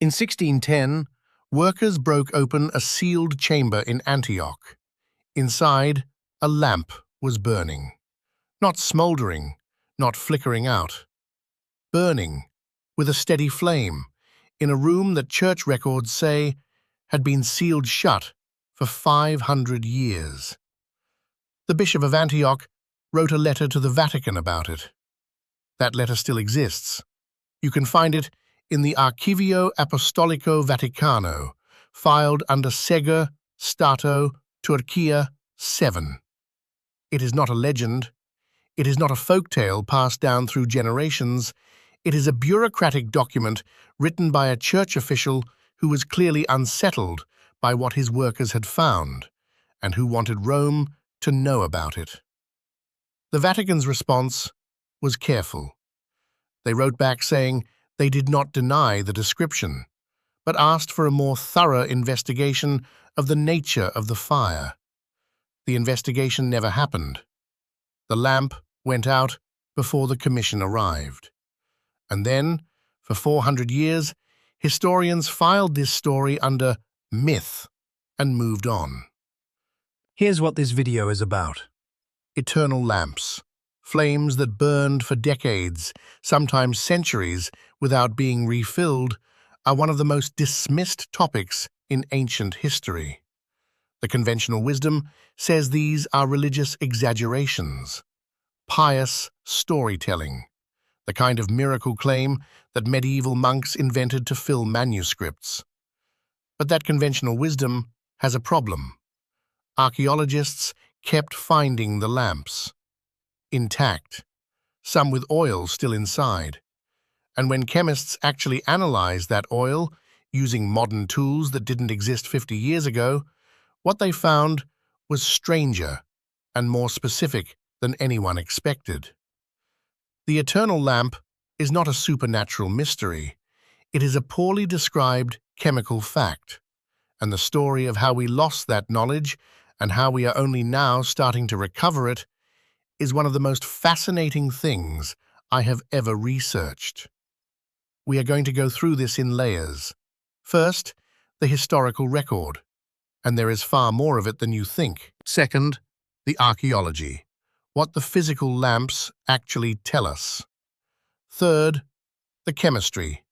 In 1610, workers broke open a sealed chamber in Antioch. Inside, a lamp was burning. Not smouldering, not flickering out. Burning, with a steady flame, in a room that church records say had been sealed shut for 500 years. The Bishop of Antioch wrote a letter to the Vatican about it. That letter still exists. You can find it in the Archivio Apostolico Vaticano, filed under Segur Stato Turchia 7. It is not a legend. It is not a folktale passed down through generations. It is a bureaucratic document written by a church official who was clearly unsettled by what his workers had found, and who wanted Rome to know about it. The Vatican's response was careful. They wrote back saying they did not deny the description, but asked for a more thorough investigation of the nature of the fire. The investigation never happened. The lamp went out before the commission arrived. And then, for 400 years, historians filed this story under myth and moved on. Here's what this video is about. Eternal lamps, flames that burned for decades, sometimes centuries, without being refilled, are one of the most dismissed topics in ancient history. The conventional wisdom says these are religious exaggerations, pious storytelling, the kind of miracle claim that medieval monks invented to fill manuscripts. But that conventional wisdom has a problem. Archaeologists kept finding the lamps, intact, some with oil still inside. And when chemists actually analyzed that oil, using modern tools that didn't exist 50 years ago, what they found was stranger and more specific than anyone expected. The eternal lamp is not a supernatural mystery. It is a poorly described chemical fact, and the story of how we lost that knowledge and how we are only now starting to recover it is one of the most fascinating things I have ever researched. We are going to go through this in layers. First, the historical record, and there is far more of it than you think. Second, the archaeology, what the physical lamps actually tell us. Third, the chemistry,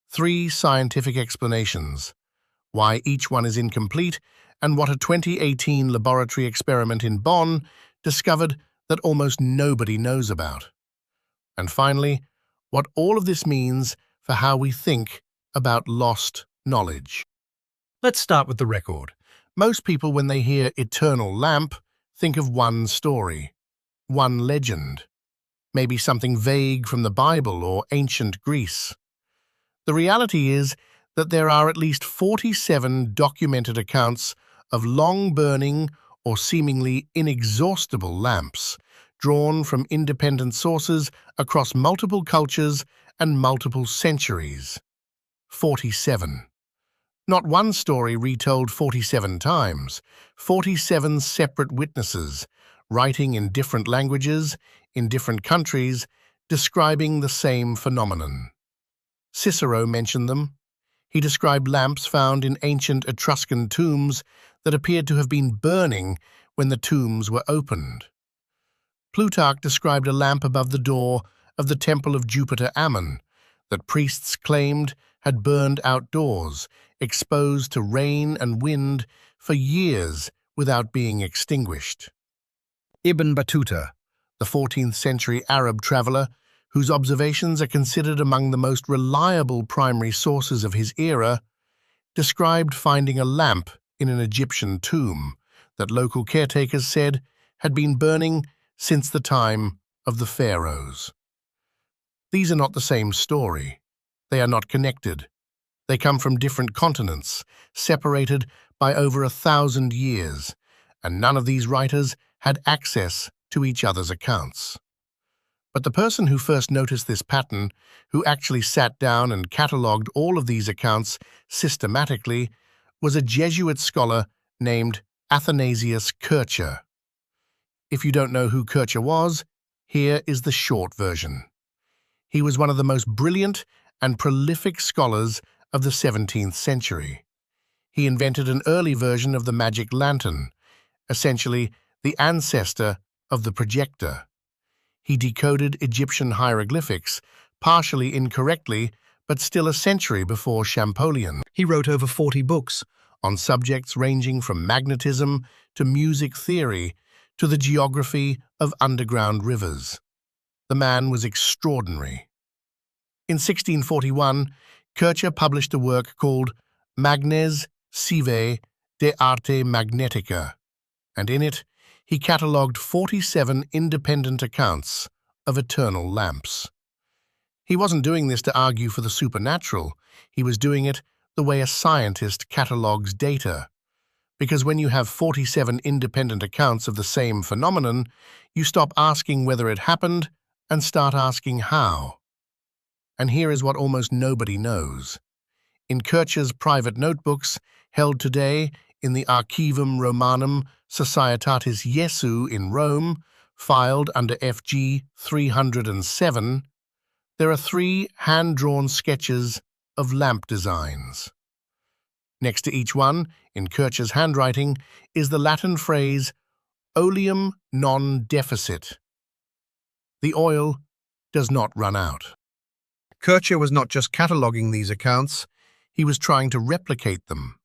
3 scientific explanations, why each one is incomplete, and what a 2018 laboratory experiment in Bonn discovered that almost nobody knows about. And finally, what all of this means for how we think about lost knowledge. Let's start with the record. Most people, when they hear eternal lamp, think of one story, one legend, maybe something vague from the Bible or ancient Greece. The reality is that there are at least 47 documented accounts of long-burning or seemingly inexhaustible lamps, drawn from independent sources across multiple cultures and multiple centuries. 47. Not one story retold 47 times, 47 separate witnesses, writing in different languages, in different countries, describing the same phenomenon. Cicero mentioned them. He described lamps found in ancient Etruscan tombs that appeared to have been burning when the tombs were opened. Plutarch described a lamp above the door of the temple of Jupiter Ammon that priests claimed had burned outdoors, exposed to rain and wind for years without being extinguished. Ibn Battuta, the 14th century Arab traveler, whose observations are considered among the most reliable primary sources of his era, described finding a lamp in an Egyptian tomb that local caretakers said had been burning since the time of the pharaohs. These are not the same story. They are not connected. They come from different continents, separated by over 1,000 years, and none of these writers had access to each other's accounts. But the person who first noticed this pattern, who actually sat down and catalogued all of these accounts systematically, was a Jesuit scholar named Athanasius Kircher. If you don't know who Kircher was, here is the short version. He was one of the most brilliant and prolific scholars of the 17th century. He invented an early version of the magic lantern, essentially the ancestor of the projector. He decoded Egyptian hieroglyphics, partially incorrectly, but still a century before Champollion, He wrote over 40 books. on subjects ranging from magnetism to music theory to the geography of underground rivers. The man was extraordinary. In 1641, Kircher published a work called Magnes Sive de Arte Magnetica, and in it he catalogued 47 independent accounts of eternal lamps. He wasn't doing this to argue for the supernatural, he was doing it the way a scientist catalogues data. Because when you have 47 independent accounts of the same phenomenon, you stop asking whether it happened and start asking how. And here is what almost nobody knows. In Kircher's private notebooks, held today in the Archivum Romanum Societatis Jesu in Rome, filed under FG 307, there are 3 hand-drawn sketches of lamp designs. Next to each one, in Kircher's handwriting, is the Latin phrase oleum non deficit. The oil does not run out. Kircher was not just cataloguing these accounts, he was trying to replicate them.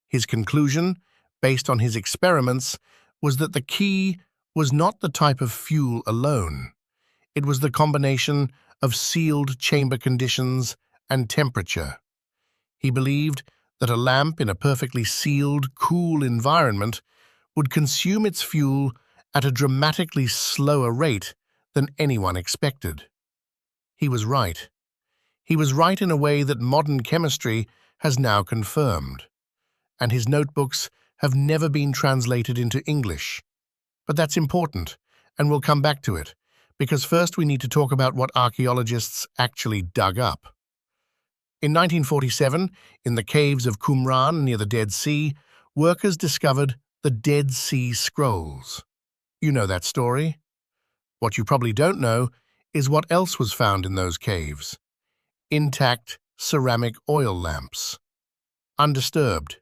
His conclusion, based on his experiments, was that the key was not the type of fuel alone. It was the combination of sealed chamber conditions and temperature. He believed that a lamp in a perfectly sealed, cool environment would consume its fuel at a dramatically slower rate than anyone expected. He was right. He was right in a way that modern chemistry has now confirmed, and his notebooks have never been translated into English. But that's important, and we'll come back to it, because first we need to talk about what archaeologists actually dug up. In 1947, in the caves of Qumran near the Dead Sea, workers discovered the Dead Sea Scrolls. You know that story? What you probably don't know is what else was found in those caves. Intact ceramic oil lamps. Undisturbed.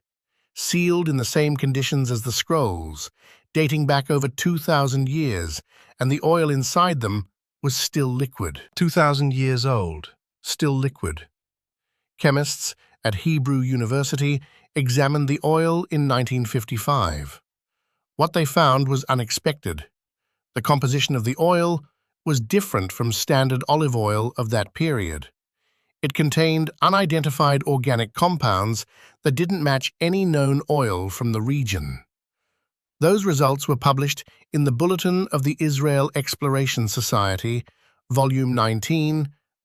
Sealed in the same conditions as the scrolls, dating back over 2,000 years, and the oil inside them was still liquid. 2,000 years old, still liquid. Chemists at Hebrew University examined the oil in 1955. What they found was unexpected. The composition of the oil was different from standard olive oil of that period. It contained unidentified organic compounds that didn't match any known oil from the region. Those results were published in the Bulletin of the Israel Exploration Society, Volume 19,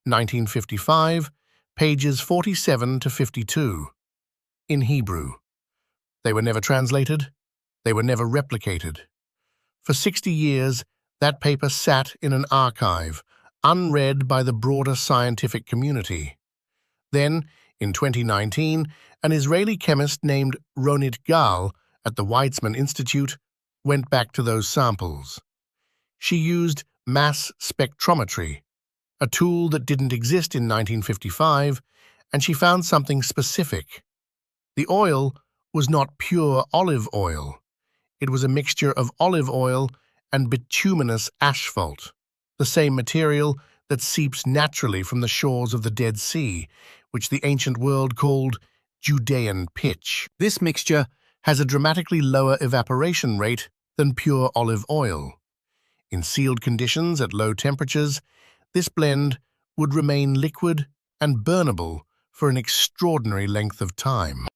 1955, pages 47 to 52, in Hebrew. They were never translated. They were never replicated. For 60 years, that paper sat in an archive, unread by the broader scientific community. Then, in 2019, an Israeli chemist named Ronit Gal at the Weizmann Institute went back to those samples. She used mass spectrometry, a tool that didn't exist in 1955, and she found something specific. The oil was not pure olive oil. It was a mixture of olive oil and bituminous asphalt, the same material that seeps naturally from the shores of the Dead Sea, which the ancient world called Judean pitch. This mixture has a dramatically lower evaporation rate than pure olive oil. In sealed conditions at low temperatures, this blend would remain liquid and burnable for an extraordinary length of time.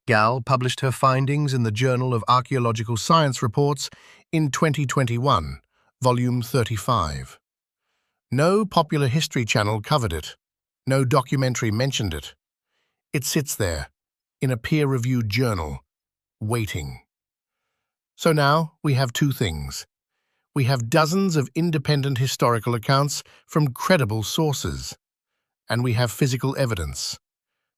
Gal published her findings in the Journal of Archaeological Science Reports in 2021, Volume 35. No popular history channel covered it. No documentary mentioned it. It sits there, in a peer-reviewed journal, waiting. So now we have two things. We have dozens of independent historical accounts from credible sources. And we have physical evidence.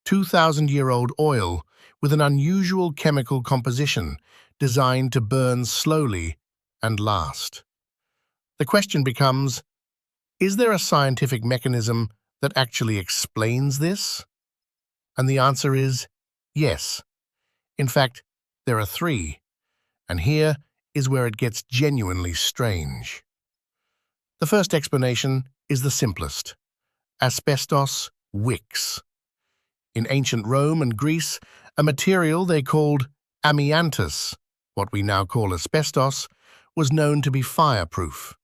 2,000-year-old oil with an unusual chemical composition designed to burn slowly and last. The question becomes, is there a scientific mechanism that actually explains this? And the answer is yes. In fact, there are three, and here is where it gets genuinely strange. The first explanation is the simplest: asbestos wicks. In ancient Rome and Greece, a material they called amiantus, what we now call asbestos, was known to be fireproof.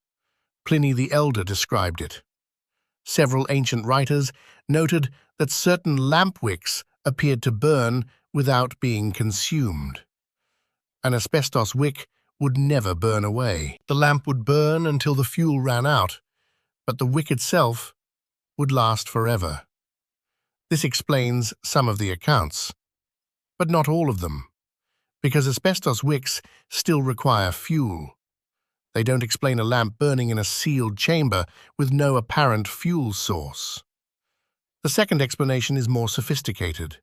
Pliny the Elder described it. Several ancient writers noted that certain lamp wicks appeared to burn without being consumed. An asbestos wick would never burn away. The lamp would burn until the fuel ran out, but the wick itself would last forever. This explains some of the accounts, but not all of them, because asbestos wicks still require fuel. They don't explain a lamp burning in a sealed chamber with no apparent fuel source. The second explanation is more sophisticated: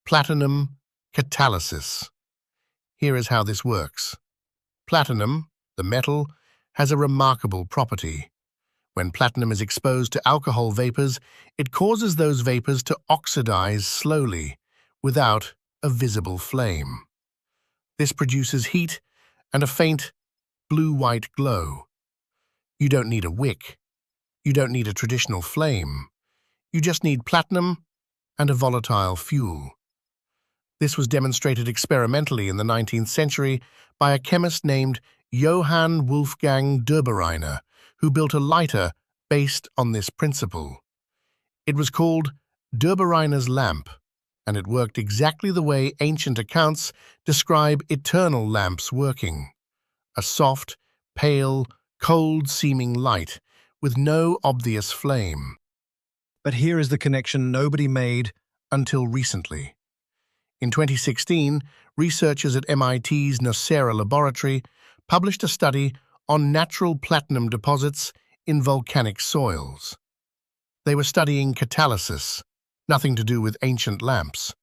platinum catalysis. Here is how this works. Platinum, the metal, has a remarkable property. When platinum is exposed to alcohol vapors, it causes those vapors to oxidize slowly, without a visible flame. This produces heat and a faint blue-white glow. You don't need a wick. You don't need a traditional flame. You just need platinum and a volatile fuel. This was demonstrated experimentally in the 19th century by a chemist named Johann Wolfgang Dobereiner, who built a lighter based on this principle. It was called Dobereiner's lamp, and it worked exactly the way ancient accounts describe eternal lamps working: a soft, pale, cold-seeming light with no obvious flame. But here is the connection nobody made. Until recently. In 2016, researchers at MIT's Nocera laboratory published a study on natural platinum deposits in volcanic soils. They were studying catalysis, nothing to do with ancient lamps.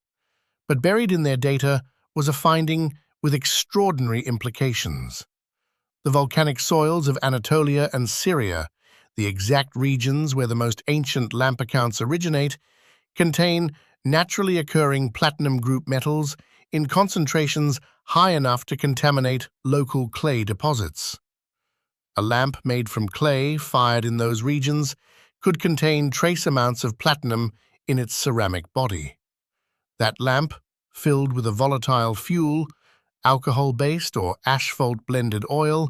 But buried in their data was a finding with extraordinary implications. The volcanic soils of Anatolia and Syria, the exact regions where the most ancient lamp accounts originate, contain naturally occurring platinum group metals in concentrations high enough to contaminate local clay deposits. A lamp made from clay fired in those regions could contain trace amounts of platinum in its ceramic body. That lamp, filled with a volatile fuel, alcohol-based or asphalt-blended oil,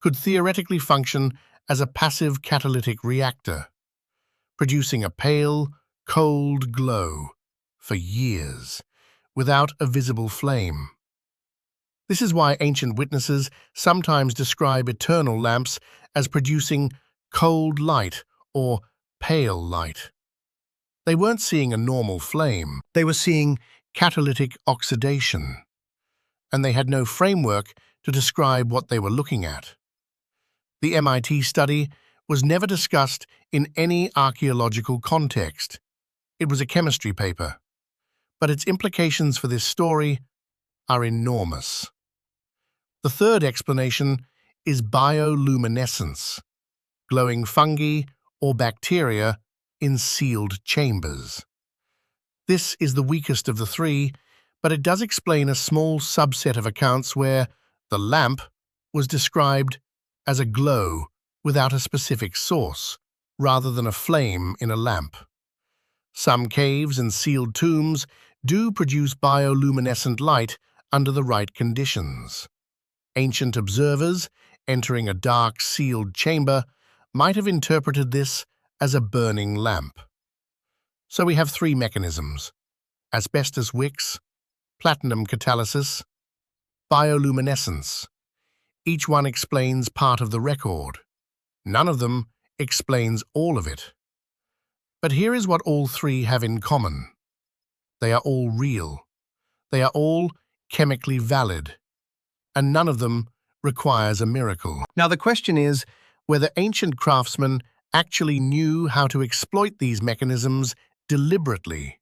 could theoretically function as a passive catalytic reactor, producing a pale, cold glow for years, without a visible flame. This is why ancient witnesses sometimes describe eternal lamps as producing cold light or pale light. They weren't seeing a normal flame, they were seeing catalytic oxidation, and they had no framework to describe what they were looking at. The MIT study was never discussed in any archaeological context. It was a chemistry paper, but its implications for this story are enormous. The third explanation is bioluminescence, glowing fungi or bacteria in sealed chambers. This is the weakest of the three, but it does explain a small subset of accounts where the lamp was described as a glow without a specific source, rather than a flame in a lamp. Some caves and sealed tombs do produce bioluminescent light under the right conditions. Ancient observers entering a dark, sealed chamber might have interpreted this as a burning lamp. So we have three mechanisms: asbestos wicks, platinum catalysis, bioluminescence. Each one explains part of the record. None of them explains all of it. But here is what all three have in common. They are all real. They are all chemically valid. And none of them requires a miracle. Now the question is whether ancient craftsmen actually knew how to exploit these mechanisms deliberately.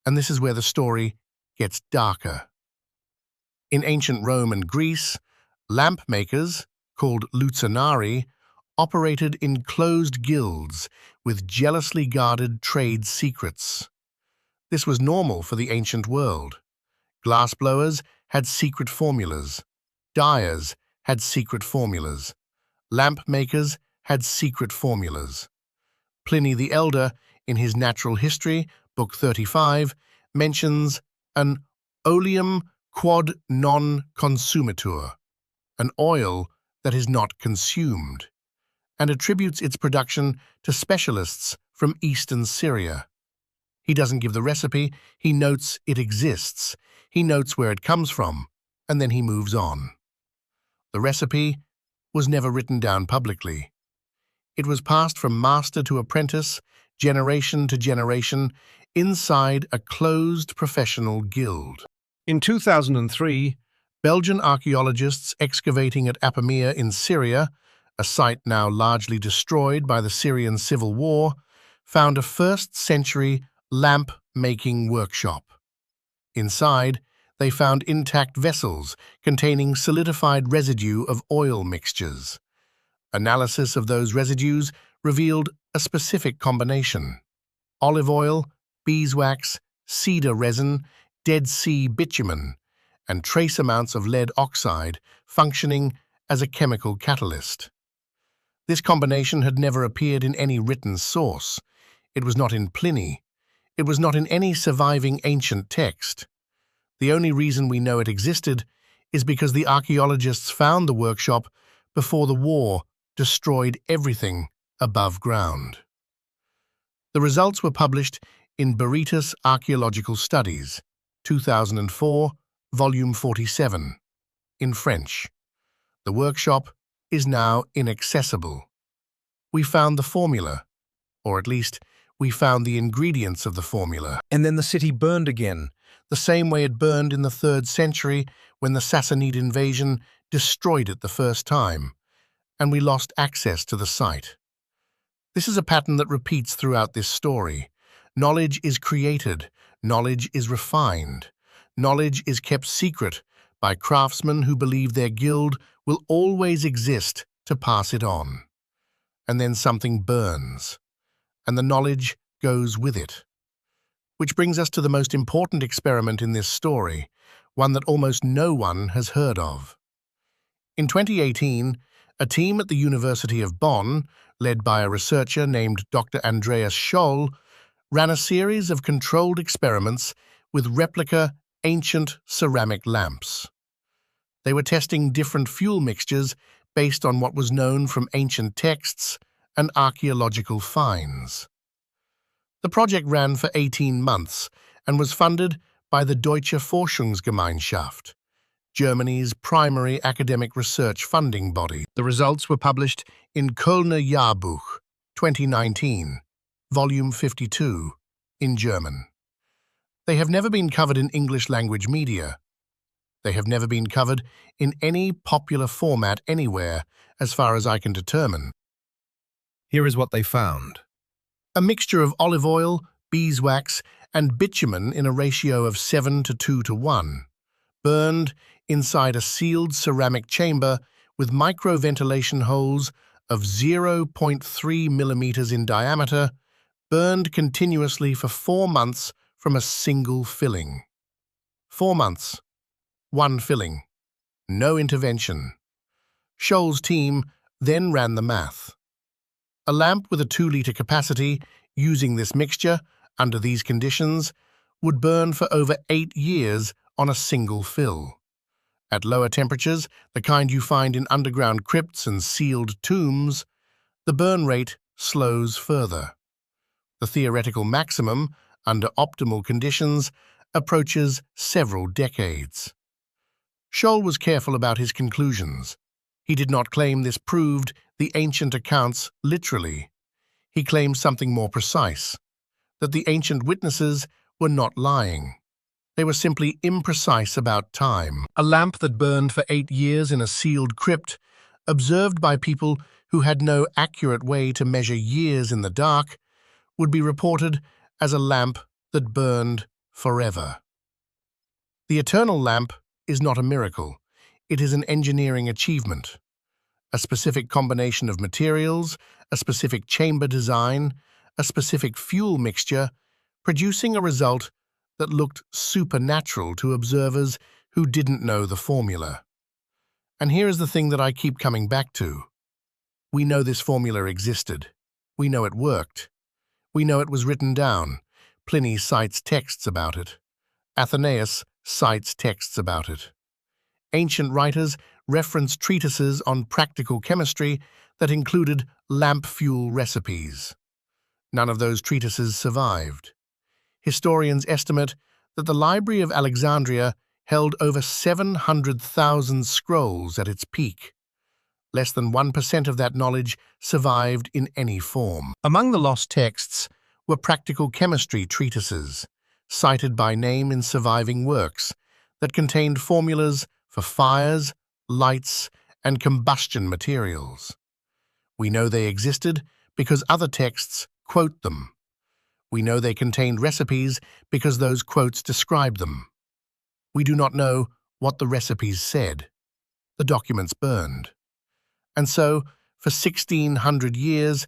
And this is where the story gets darker. In ancient Rome and Greece, lamp makers, called lucenari, operated in closed guilds with jealously guarded trade secrets. This was normal for the ancient world. Glassblowers had secret formulas. Dyers had secret formulas. Lamp makers had secret formulas. Pliny the Elder, in his Natural History, Book 35, mentions an oleum quod non consumitur, an oil that is not consumed, and attributes its production to specialists from eastern Syria. He doesn't give the recipe, he notes it exists, he notes where it comes from, and then he moves on. The recipe was never written down publicly. It was passed from master to apprentice, generation to generation, inside a closed professional guild. In 2003, Belgian archaeologists excavating at Apamea in Syria, a site now largely destroyed by the Syrian civil war, found a 1st century lamp-making workshop. Inside, they found intact vessels containing solidified residue of oil mixtures. Analysis of those residues revealed a specific combination: olive oil, beeswax, cedar resin, Dead Sea bitumen, and trace amounts of lead oxide functioning as a chemical catalyst. This combination had never appeared in any written source. It was not in Pliny. It was not in any surviving ancient text. The only reason we know it existed is because the archaeologists found the workshop before the war destroyed everything above ground. The results were published in Battuta Archaeological Studies, 2004, Volume 47, in French. The workshop is now inaccessible. We found the formula, or at least we found the ingredients of the formula. And then the city burned again, The same way it burned in the 3rd century when the Sassanid invasion destroyed it the first time, and we lost access to the site. This is a pattern that repeats throughout this story. Knowledge is created, knowledge is refined, knowledge is kept secret by craftsmen who believe their guild will always exist to pass it on. And then something burns, and the knowledge goes with it. Which brings us to the most important experiment in this story, one that almost no one has heard of. In 2018, a team at the University of Bonn, led by a researcher named Dr. Andreas Scholl, ran a series of controlled experiments with replica ancient ceramic lamps. They were testing different fuel mixtures based on what was known from ancient texts and archaeological finds. The project ran for 18 months and was funded by the Deutsche Forschungsgemeinschaft, Germany's primary academic research funding body. The results were published in Kölner Jahrbuch, 2019, Volume 52, in German. They have never been covered in English-language media. They have never been covered in any popular format anywhere, as far as I can determine. Here is what they found. A mixture of olive oil, beeswax, and bitumen in a ratio of 7:2:1, burned inside a sealed ceramic chamber with microventilation holes of 0.3 millimeters in diameter, burned continuously for 4 months from a single filling. 4 months, 1 filling, no intervention. Scholl's team then ran the math. A lamp with a 2-liter capacity, using this mixture, under these conditions, would burn for over 8 years on a single fill. At lower temperatures, the kind you find in underground crypts and sealed tombs, the burn rate slows further. The theoretical maximum, under optimal conditions, approaches several decades. Scholl was careful about his conclusions. He did not claim this proved the ancient accounts literally. He claimed something more precise, that the ancient witnesses were not lying. They were simply imprecise about time. A lamp that burned for 8 years in a sealed crypt, observed by people who had no accurate way to measure years in the dark, would be reported as a lamp that burned forever. The eternal lamp is not a miracle. It is an engineering achievement. A specific combination of materials, a specific chamber design, a specific fuel mixture, producing a result that looked supernatural to observers who didn't know the formula. And here is the thing that I keep coming back to. We know this formula existed. We know it worked. We know it was written down. Pliny cites texts about it. Athanasius cites texts about it. Ancient writers reference treatises on practical chemistry that included lamp fuel recipes. None of those treatises survived. Historians estimate that the Library of Alexandria held over 700,000 scrolls at its peak. Less than 1% of that knowledge survived in any form. Among the lost texts were practical chemistry treatises, cited by name in surviving works, that contained formulas for fires, lights, and combustion materials. We know they existed because other texts quote them. We know they contained recipes because those quotes describe them. We do not know what the recipes said. The documents burned. And so, for 1,600 years,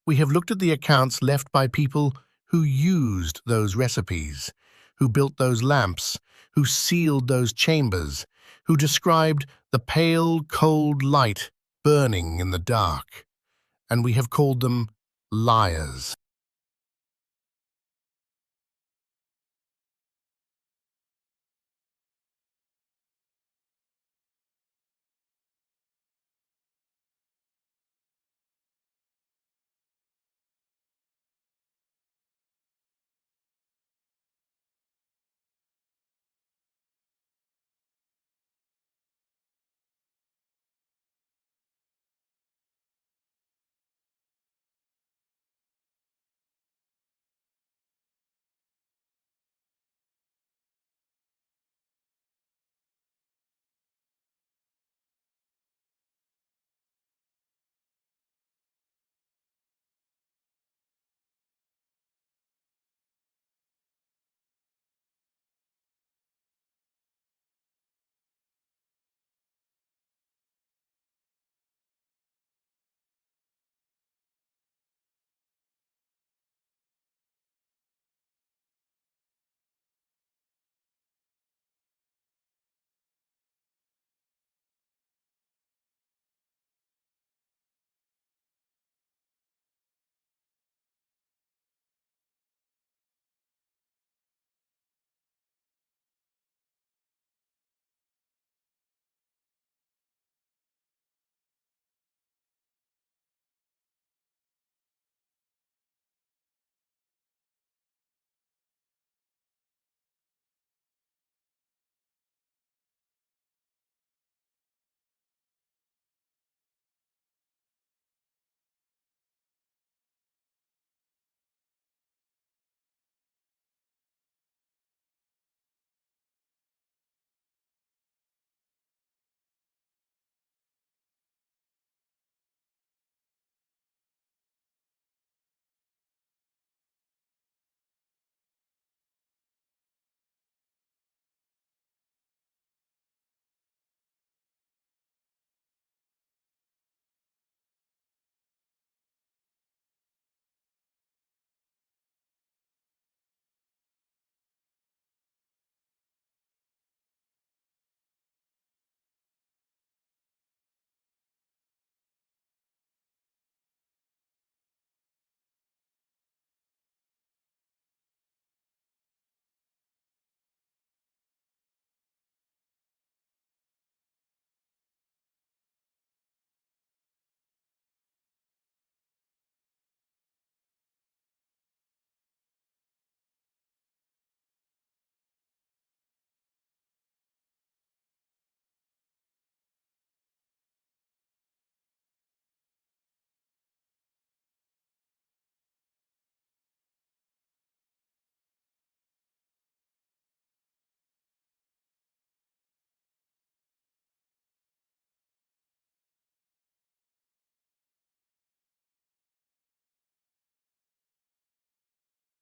we have looked at the accounts left by people who used those recipes, who built those lamps, who sealed those chambers, who described the pale, cold light burning in the dark. And we have called them liars.